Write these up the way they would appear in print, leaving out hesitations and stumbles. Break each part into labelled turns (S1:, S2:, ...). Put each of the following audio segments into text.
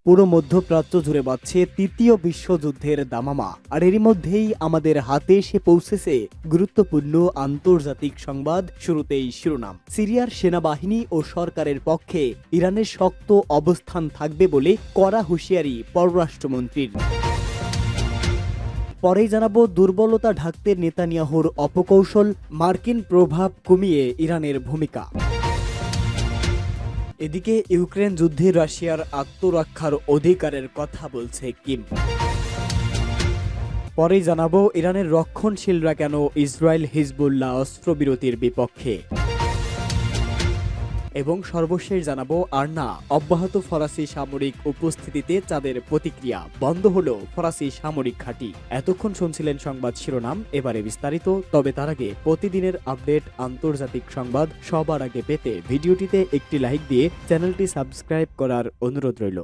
S1: পুরো মধ্যপ্রাচ্য জুড়ে বাজছে তৃতীয় বিশ্বযুদ্ধের দামামা। আর এরই মধ্যেই আমাদের হাতে এসে পৌঁছেছে গুরুত্বপূর্ণ আন্তর্জাতিক সংবাদ। শুরুতেই শিরোনাম। সিরিয়ার সেনাবাহিনী ও সরকারের পক্ষে ইরানের শক্ত অবস্থান থাকবে বলে কড়া হুঁশিয়ারি পররাষ্ট্রমন্ত্রীর। পরেই জানাবো দুর্বলতা ঢাকতে নেতানিয়াহুর অপকৌশল, মার্কিন প্রভাব কমিয়ে ইরানের ভূমিকা। এদিকে ইউক্রেন যুদ্ধে রাশিয়ার আত্মরক্ষার অধিকারের কথা বলছে কিম। পরেই জানাবো ইরানের রক্ষণশীলরা কেন ইসরায়েল হিজবুল্লাহ অস্ত্রবিরতির বিপক্ষে। এবং সর্বশেষ জানাবো আরনা অব্যাহত ফরাসি সামরিক উপস্থিতিতে চাঁদের প্রতিক্রিয়া, বন্ধ হলো ফরাসি সামরিক ঘাঁটি। এতক্ষণ শুনছিলেন সংবাদ শিরোনাম, এবারে বিস্তারিত। তবে তার আগে প্রতিদিনের আপডেট আন্তর্জাতিক সংবাদ সবার আগে পেতে ভিডিওটিতে একটি লাইক দিয়ে চ্যানেলটি সাবস্ক্রাইব করার অনুরোধ রইল।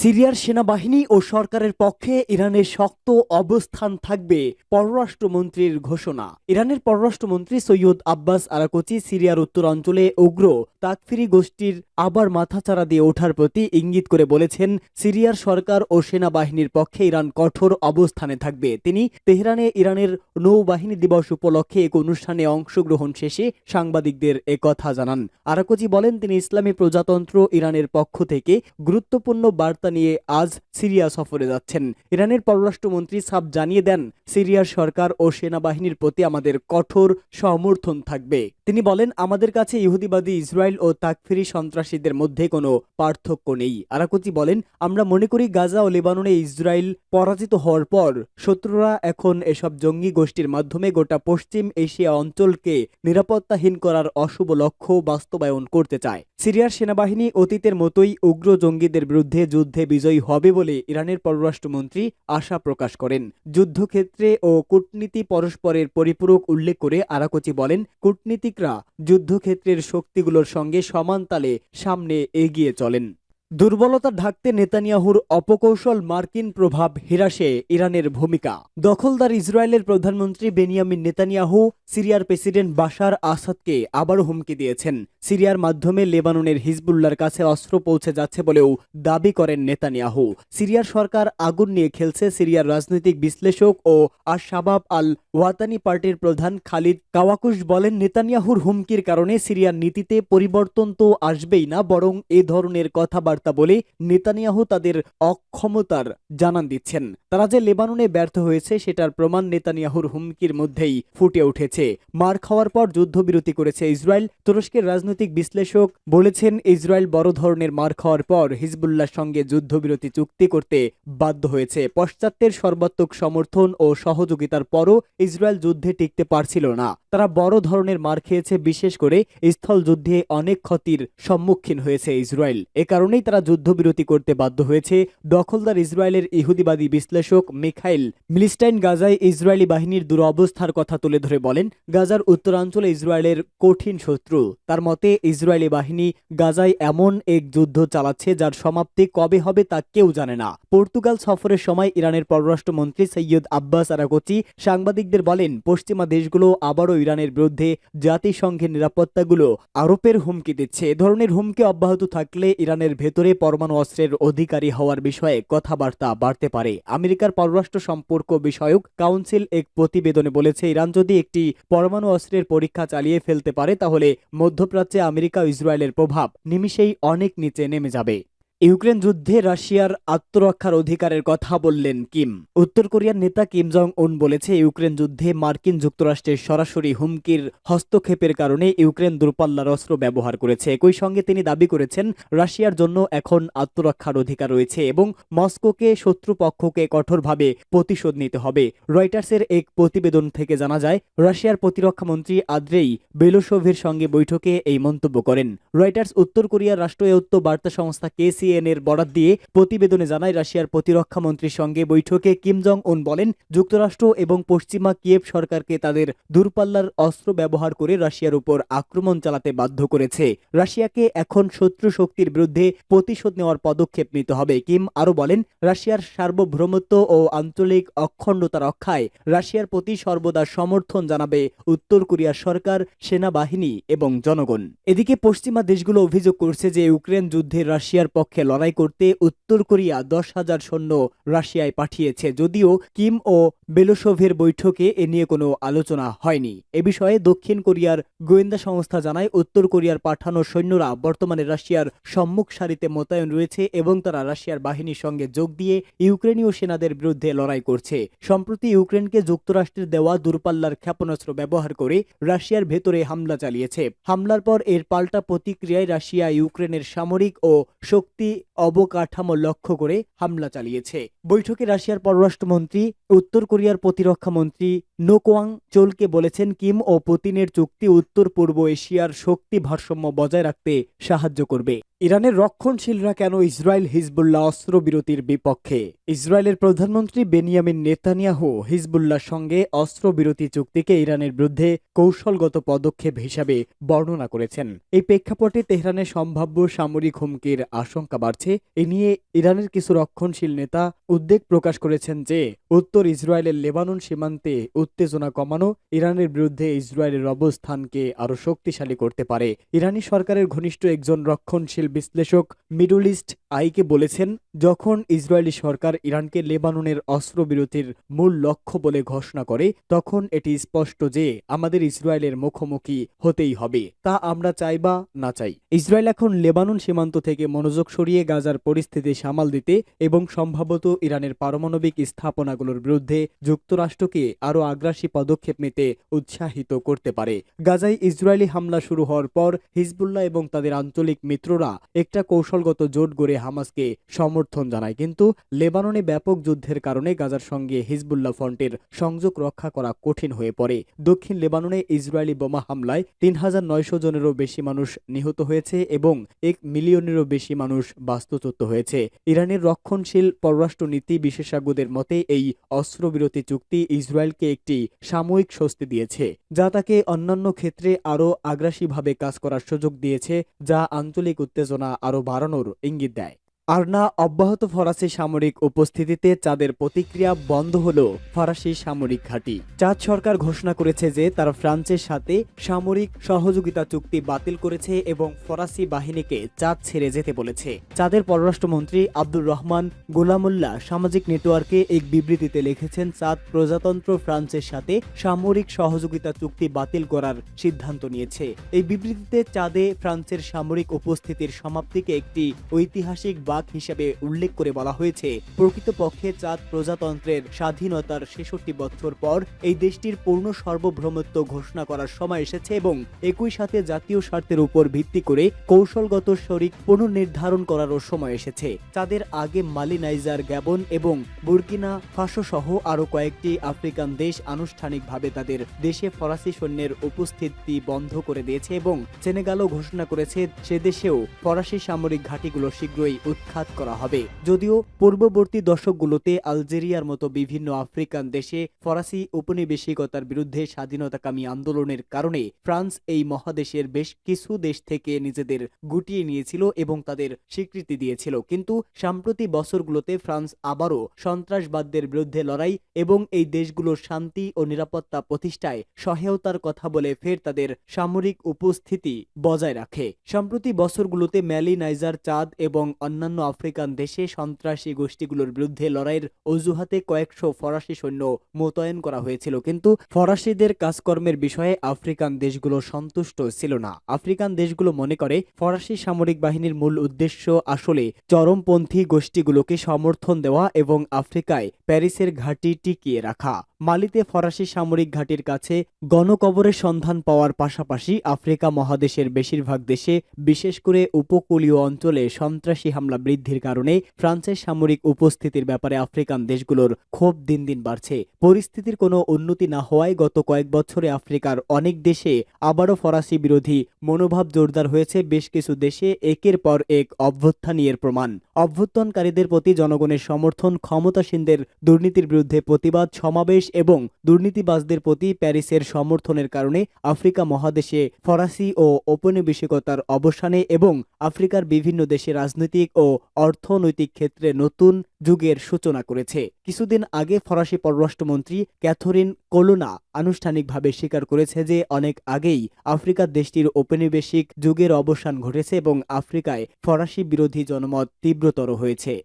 S1: সিরিয়ার সেনাবাহিনী ও সরকারের পক্ষে ইরানের শক্ত অবস্থান থাকবে, পররাষ্ট্রমন্ত্রীর ঘোষণা। ইরানের পররাষ্ট্রমন্ত্রী সৈয়দ আব্বাস আরাকচি সিরিয়ার উত্তরাঞ্চলে উগ্র তাকফিরি গোষ্ঠীর আবার মাথাচাড়া দিয়ে ওঠার প্রতি ইঙ্গিত করে বলেছেন, সিরিয়ার সরকার ও সেনাবাহিনীর পক্ষে ইরান কঠোর অবস্থানে থাকবে। তিনি তেহরানে ইরানের নৌবাহিনী দিবস উপলক্ষে এক অনুষ্ঠানে অংশগ্রহণ শেষে সাংবাদিকদের একথা জানান। আরাকচি বলেন, তিনি ইসলামী প্রজাতন্ত্র ইরানের পক্ষ থেকে গুরুত্বপূর্ণ বার্তা নিয়ে আজ সিরিয়া সফরে যাচ্ছেন। ইরানের পররাষ্ট্রমন্ত্রী সাব জানিয়ে দেন, সিরিয়ার সরকার ও সেনাবাহিনীর প্রতি আমাদের কঠোর সমর্থন থাকবে। তিনি বলেন, আমাদের কাছে ইহুদিবাদী ইসরায়েল ও তাকফিরি সন্ত্রাসীদের মধ্যে কোনো পার্থক্য নেই। আরাকচি বলেন, আমরা মনে করি গাজা ও লেবাননে ইসরায়েল পরাজিত হওয়ার পর শত্রুরা এখন এসব জঙ্গি গোষ্ঠীর মাধ্যমে গোটা পশ্চিম এশিয়া অঞ্চলকে নিরাপত্তাহীন করার অশুভ লক্ষ্য বাস্তবায়ন করতে চায়। সিরিয়ার সেনাবাহিনী অতীতের মতোই উগ্র জঙ্গিদের বিরুদ্ধে যুদ্ধে বিজয়ী হবে বলে ইরানের পররাষ্ট্রমন্ত্রী আশা প্রকাশ করেন। যুদ্ধক্ষেত্রে ও কূটনীতি পরস্পরের পরিপূরক উল্লেখ করে আরাকচি বলেন, কূটনীতিকরা যুদ্ধক্ষেত্রের শক্তিগুলোর সঙ্গে সমান তালে সামনে এগিয়ে চলেন। দুর্বলতা ঢাকতে নেতানিয়াহুর অপকৌশল, মার্কিন প্রভাব হ্রাসে ইরানের ভূমিকা। দখলদার ইসরায়েলের প্রধানমন্ত্রী বেনিয়ামিন নেতানিয়াহু সিরিয়ার প্রেসিডেন্ট বাশার আসাদকে আবারও হুমকি দিয়েছেন। সিরিয়ার মাধ্যমে লেবাননের হিজবুল্লাহর কাছে অস্ত্র পৌঁছে যাচ্ছে বলেও দাবি করেন নেতানিয়াহু। সিরিয়ার সরকার আগুন নিয়ে খেলছে। সিরিয়ার রাজনৈতিক বিশ্লেষক ও আশ-শাবাব আল ওয়াতানি পার্টির প্রধান খালিদ কাওয়াকুশ বলেন, নেতানিয়াহুর হুমকির কারণে সিরিয়ার নীতিতে পরিবর্তন তো আসবেই না, বরং এ ধরনের কথাবার্তা বলে নেতানিয়াহু তাদের অক্ষমতার জানান দিচ্ছেন। তারা যে লেবাননে ব্যর্থ হয়েছে সেটার প্রমাণ নেতানিয়াহুর হুমকির মধ্যেই ফুটে উঠেছে। মার খাওয়ার পর যুদ্ধবিরতি করেছে ইসরায়েল। তুরস্কের রাজনৈতিক বিশ্লেষক বলেছেন, ইসরায়েল বড় ধরনের মার খাওয়ার পর হিজবুল্লাহর সঙ্গে যুদ্ধবিরতি চুক্তি করতে বাধ্য হয়েছে। পাশ্চাত্যের সর্বাত্মক সমর্থন ও সহযোগিতার পরও ইসরায়েল যুদ্ধে টিকতে পারছিল না। তারা বড় ধরনের মার খেয়েছে, বিশেষ করে স্থল যুদ্ধে অনেক ক্ষতির সম্মুখীন হয়েছে ইসরায়েল। এ কারণেই তারা যুদ্ধবিরতি করতে বাধ্য হয়েছে। দখলদার ইসরায়েলের ইহুদিবাদী বিশ্লেষক মিখাইল মিলস্টাইন গাজায় ইসরায়েলি বাহিনীর দুরবস্থার কথা তুলে ধরে বলেন, গাজার উত্তরাঞ্চলে ইসরায়েলের কঠিন শত্রু। তার মতে, ইসরায়েলি বাহিনী গাজায় এমন এক যুদ্ধ চালাচ্ছে যার সমাপ্তি কবে হবে তা কেউ জানে না। পর্তুগাল সফরের সময় ইরানের পররাষ্ট্রমন্ত্রী সৈয়দ আব্বাস আরাকচি সাংবাদিকদের বলেন, পশ্চিমা দেশগুলো আবারও ইরানের বিরুদ্ধে জাতিসংঘের নিরাপত্তাগুলো আরোপের হুমকি দিচ্ছে। এ ধরনের হুমকি অব্যাহত থাকলে ইরানের ভেতরে পরমাণু অস্ত্রের অধিকারী হওয়ার বিষয়ে কথাবার্তা বাড়তে পারে। আমেরিকার পররাষ্ট্র সম্পর্ক বিষয়ক কাউন্সিল এক প্রতিবেদনে বলেছে, ইরান যদি একটি পরমাণু অস্ত্রের পরীক্ষা চালিয়ে ফেলতে পারে তাহলে মধ্যপ্রাচ্যে আমেরিকা ও ইসরায়েলের প্রভাব নিমিষেই অনেক নিচে নেমে যাবে। ইউক্রেন যুদ্ধে রাশিয়ার আত্মরক্ষার অধিকারের কথা বললেন কিম। উত্তর কোরিয়ার নেতা কিম জং উন বলেছে, ইউক্রেন যুদ্ধে মার্কিন যুক্তরাষ্ট্রের সরাসরি হুমকির হস্তক্ষেপের কারণে ইউক্রেন দূরপাল্লার অস্ত্র ব্যবহার করেছে। একই সঙ্গে তিনি দাবি করেছেন, রাশিয়ার জন্য এখন আত্মরক্ষার অধিকার রয়েছে এবং মস্কোকে শত্রুপক্ষকে কঠোরভাবে প্রতিশোধ নিতে হবে। রয়টার্সের এক প্রতিবেদন থেকে জানা যায়, রাশিয়ার প্রতিরক্ষামন্ত্রী আদ্রেই বেলোসোভের সঙ্গে বৈঠকে এই মন্তব্য করেন। রয়টার্স উত্তর কোরিয়ার রাষ্ট্রায়ত্ত বার্তা সংস্থা কেসি সিএনএর বরাত দিয়ে প্রতিবেদনে জানায়, রাশিয়ার প্রতিরক্ষা মন্ত্রীর সঙ্গে বৈঠকে কিম জং উন বলেন, যুক্তরাষ্ট্র এবং পশ্চিমা কিয়েভ সরকারকে তাদের দূরপাল্লার অস্ত্র ব্যবহার করে রাশিয়ার উপর আক্রমণ চালাতে বাধ্য করেছে। রাশিয়াকে এখন শত্রু শক্তির বিরুদ্ধে প্রতিশোধ নেওয়ার পদক্ষেপ নিতে হবে। কিম আরও বলেন, রাশিয়ার সার্বভৌমত্ব ও আঞ্চলিক অখণ্ডতা রক্ষায় রাশিয়ার প্রতি সর্বদা সমর্থন জানাবে উত্তর কোরিয়ার সরকার, সেনাবাহিনী এবং জনগণ। এদিকে পশ্চিমা দেশগুলো অভিযোগ করছে যে ইউক্রেন যুদ্ধে রাশিয়ার পক্ষে লড়াই করতে উত্তর কোরিয়া 10,000 সৈন্য রাশিয়ায় পাঠিয়েছে, যদিও কিম ও বেলোসোভের বৈঠকে এ নিয়ে কোনো আলোচনা হয়নি। এ বিষয়ে দক্ষিণ কোরিয়ার গোয়েন্দা সংস্থা জানায়, উত্তর কোরিয়ার পাঠানো সৈন্যরা বর্তমানে রাশিয়ার সম্মুখ সারিতে মোতায়েন রয়েছে এবং তারা রাশিয়ার বাহিনীর সঙ্গে যোগ দিয়ে ইউক্রেনীয় সেনাদের বিরুদ্ধে লড়াই করছে। সম্প্রতি ইউক্রেনকে যুক্তরাষ্ট্রের দেওয়া দূরপাল্লার ক্ষেপণাস্ত্র ব্যবহার করে রাশিয়ার ভেতরে হামলা চালিয়েছে। হামলার পর এর পাল্টা প্রতিক্রিয়ায় রাশিয়া ইউক্রেনের সামরিক ও শক্তি অবকাঠামো লক্ষ্য করে হামলা চালিয়েছে। বৈঠকে রাশিয়ার পররাষ্ট্রমন্ত্রী উত্তর কোরিয়ার প্রতিরক্ষা মন্ত্রী নো কোয়াং চোলকে বলেছেন, কিম ও পুতিনের চুক্তি উত্তর পূর্ব এশিয়ার শক্তি ভারসাম্য বজায় রাখতে সাহায্য করবে। ইরানের রক্ষণশীলরা কেন ইসরায়েল হিজবুল্লাহ অস্ত্রবিরতির বিপক্ষে? ইসরায়েলের প্রধানমন্ত্রী বেনিয়ামিন নেতানিয়াহু হিজবুল্লাহর সঙ্গে অস্ত্রবিরতি চুক্তিকে ইরানের বিরুদ্ধে কৌশলগত পদক্ষেপ হিসাবে বর্ণনা করেছেন। এই প্রেক্ষাপটে তেহরানের সম্ভাব্য সামরিক হুমকির আশঙ্কা বাড়ছে। এ নিয়ে ইরানের কিছু রক্ষণশীল নেতা উদ্বেগ প্রকাশ করেছেন যে উত্তর ইসরায়েলের লেবানন সীমান্তে উত্তেজনা কমানো ইরানের বিরুদ্ধে ইসরায়েলের অবস্থানকে আরও শক্তিশালী করতে পারে। ইরানি সরকারের ঘনিষ্ঠ একজন রক্ষণশীল বিশ্লেষক মিডল ইস্ট আইকে বলেছেন, যখন ইসরায়েলি সরকার ইরানকে লেবাননের অস্ত্রবিরতির মূল লক্ষ্য বলে ঘোষণা করে, তখন এটি স্পষ্ট যে আমাদের ইসরায়েলের মুখোমুখি হতেই হবে, তা আমরা চাই বা না চাই। ইসরায়েল এখন লেবানন সীমান্ত থেকে মনোযোগ সরিয়ে গাজার পরিস্থিতি সামাল দিতে এবং সম্ভবত ইরানের পারমাণবিক স্থাপনাগুলোর বিরুদ্ধে যুক্তরাষ্ট্রকে আরও আগ্রাসী পদক্ষেপ নিতে উৎসাহিত করতে পারে। গাজায় ইসরায়েলি হামলা শুরু হওয়ার পর হিজবুল্লাহ এবং তাদের আঞ্চলিক মিত্ররা একটা কৌশলগত জোট গড়ে হামাসকে সমর্থন জানায়, কিন্তু লেবাননে ব্যাপক যুদ্ধের কারণে গাজার সঙ্গে হিজবুল্লাহ ফ্রন্টের সংযোগ রক্ষা করা কঠিন হয়ে পড়ে। দক্ষিণ লেবাননে ইসরায়েলি বোমা হামলায় ৩,৯০০ জনেরও বেশি মানুষ নিহত হয়েছে এবং ১ মিলিয়নেরও বেশি মানুষ বাস্তুচ্যুত হয়েছে। ইরানের রক্ষণশীল পররাষ্ট্রনীতি বিশেষজ্ঞদের মতে এই অস্ত্রবিরতি চুক্তি ইসরায়েলকে একটি সাময়িক স্বস্তি দিয়েছে, যা তাকে অন্যান্য ক্ষেত্রে আরও আগ্রাসীভাবে কাজ করার সুযোগ দিয়েছে, যা আঞ্চলিক উত্তেজনা আরও বাড়ানোর ইঙ্গিত দেয়। আর না অব্যাহত ফরাসি সামরিক উপস্থিতিতে চাঁদের প্রতিক্রিয়া বন্ধ হল ফরাসি সামরিক ঘাঁটি। চাঁদ সরকার ঘোষণা করেছে যে তারা ফ্রান্সের সাথে সামরিক সহযোগিতা চুক্তি বাতিল করেছে এবং ফরাসি বাহিনীকে চাঁদ ছেড়ে যেতে বলেছে। চাঁদের পররাষ্ট্রমন্ত্রী আব্দুর রহমান গোলামুল্লাহ সামাজিক নেটওয়ার্কে এক বিবৃতিতে লিখেছেন, চাঁদ প্রজাতন্ত্র ফ্রান্সের সাথে সামরিক সহযোগিতা চুক্তি বাতিল করার সিদ্ধান্ত নিয়েছে। এই বিবৃতিতে চাঁদে ফ্রান্সের সামরিক উপস্থিতির সমাপ্তিকে একটি ঐতিহাসিক হিসেবে উল্লেখ করে বলা হয়েছে, প্রকৃতপক্ষে চাঁদ প্রজাতন্ত্রের স্বাধীনতার ৬৬ বছর পর এই দেশটির পূর্ণ সার্বভৌমত্ব ঘোষণা করার সময় এসেছে এবং একই সাথে জাতীয় স্বার্থের উপর ভিত্তি করে কৌশলগত শরিক পুনর্নির্ধারণ করারও সময় এসেছে। চাঁদের আগে মালি, নাইজার, গ্যাবন এবং বুর্কিনা ফাসো সহ আরও কয়েকটি আফ্রিকান দেশ আনুষ্ঠানিকভাবে তাদের দেশে ফরাসি সৈন্যের উপস্থিতি বন্ধ করে দিয়েছে এবং সেনেগালও ঘোষণা করেছে সে দেশেও ফরাসি সামরিক ঘাঁটিগুলো শীঘ্রই উৎখাত করা হবে। যদিও পূর্ববর্তী দশকগুলোতে আলজেরিয়ার মতো বিভিন্ন আফ্রিকান দেশে ফরাসি উপনিবেশিকতার বিরুদ্ধে স্বাধীনতাকামী আন্দোলনের কারণে ফ্রান্স এই মহাদেশের বেশ কিছু দেশ থেকে নিজেদের গুটিয়ে নিয়েছিল এবং তাদের স্বীকৃতি দিয়েছিল, কিন্তু সাম্প্রতি বছরগুলোতে ফ্রান্স আবারও সন্ত্রাসবাদদের বিরুদ্ধে লড়াই এবং এই দেশগুলোর শান্তি ও নিরাপত্তা প্রতিষ্ঠায় সহায়তার কথা বলে ফের তাদের সামরিক উপস্থিতি বজায় রাখে। সাম্প্রতি বছরগুলোতে মালি, নাইজার, চাঁদ এবং অন্যান্য আফ্রিকান দেশে সন্ত্রাসী গোষ্ঠীগুলোর বিরুদ্ধে লড়াইয়ের অজুহাতে কয়েকশো ফরাসি সৈন্য মোতায়েন করা হয়েছিল, কিন্তু ফরাসিদের কাজকর্মের বিষয়ে আফ্রিকান দেশগুলো সন্তুষ্ট ছিল না। আফ্রিকান দেশগুলো মনে করে ফরাসি সামরিক বাহিনীর মূল উদ্দেশ্য আসলে চরমপন্থী গোষ্ঠীগুলোকে সমর্থন দেওয়া এবং আফ্রিকায় প্যারিসের ঘাঁটি টিকিয়ে রাখা। মালিতে ফরাসি সামরিক ঘাঁটির কাছে গণকবরের সন্ধান পাওয়ার পাশাপাশি আফ্রিকা মহাদেশের বেশিরভাগ দেশে, বিশেষ করে উপকূলীয় অঞ্চলে সন্ত্রাসী হামলা বৃদ্ধির কারণে ফ্রান্সের সামরিক উপস্থিতির ব্যাপারে আফ্রিকান দেশগুলোর ক্ষোভ দিন দিন বাড়ছে। পরিস্থিতির কোনো উন্নতি না হওয়ায় গত কয়েক বছরে আফ্রিকার অনেক দেশে আবারও ফরাসি বিরোধী মনোভাব জোরদার হয়েছে। বেশ কিছু দেশে একের পর এক অভ্যুত্থান এর প্রমাণ। অভ্যুত্থানকারীদের প্রতি জনগণের সমর্থন, ক্ষমতাসীনদের দুর্নীতির বিরুদ্ধে প্রতিবাদ সমাবেশ এবং দুর্নীতিবাজদের প্রতি প্যারিসের সমর্থনের কারণে আফ্রিকা মহাদেশে ফরাসি ও ঔপনিবেশিকতার অবসানে এবং আফ্রিকার বিভিন্ন দেশে রাজনৈতিক ও অর্থনৈতিক ক্ষেত্রে নতুন যুগের সূচনা করেছে। কিছুদিন আগে ফরাসি পররাষ্ট্রমন্ত্রী ক্যাথরিন কোলোনা আনুষ্ঠানিকভাবে স্বীকার করেছে যে অনেক আগেই আফ্রিকার দেশটির ঔপনিবেশিক যুগের অবসান ঘটেছে এবং আফ্রিকায় ফরাসি বিরোধী জনমত তীব্রতর হয়েছে।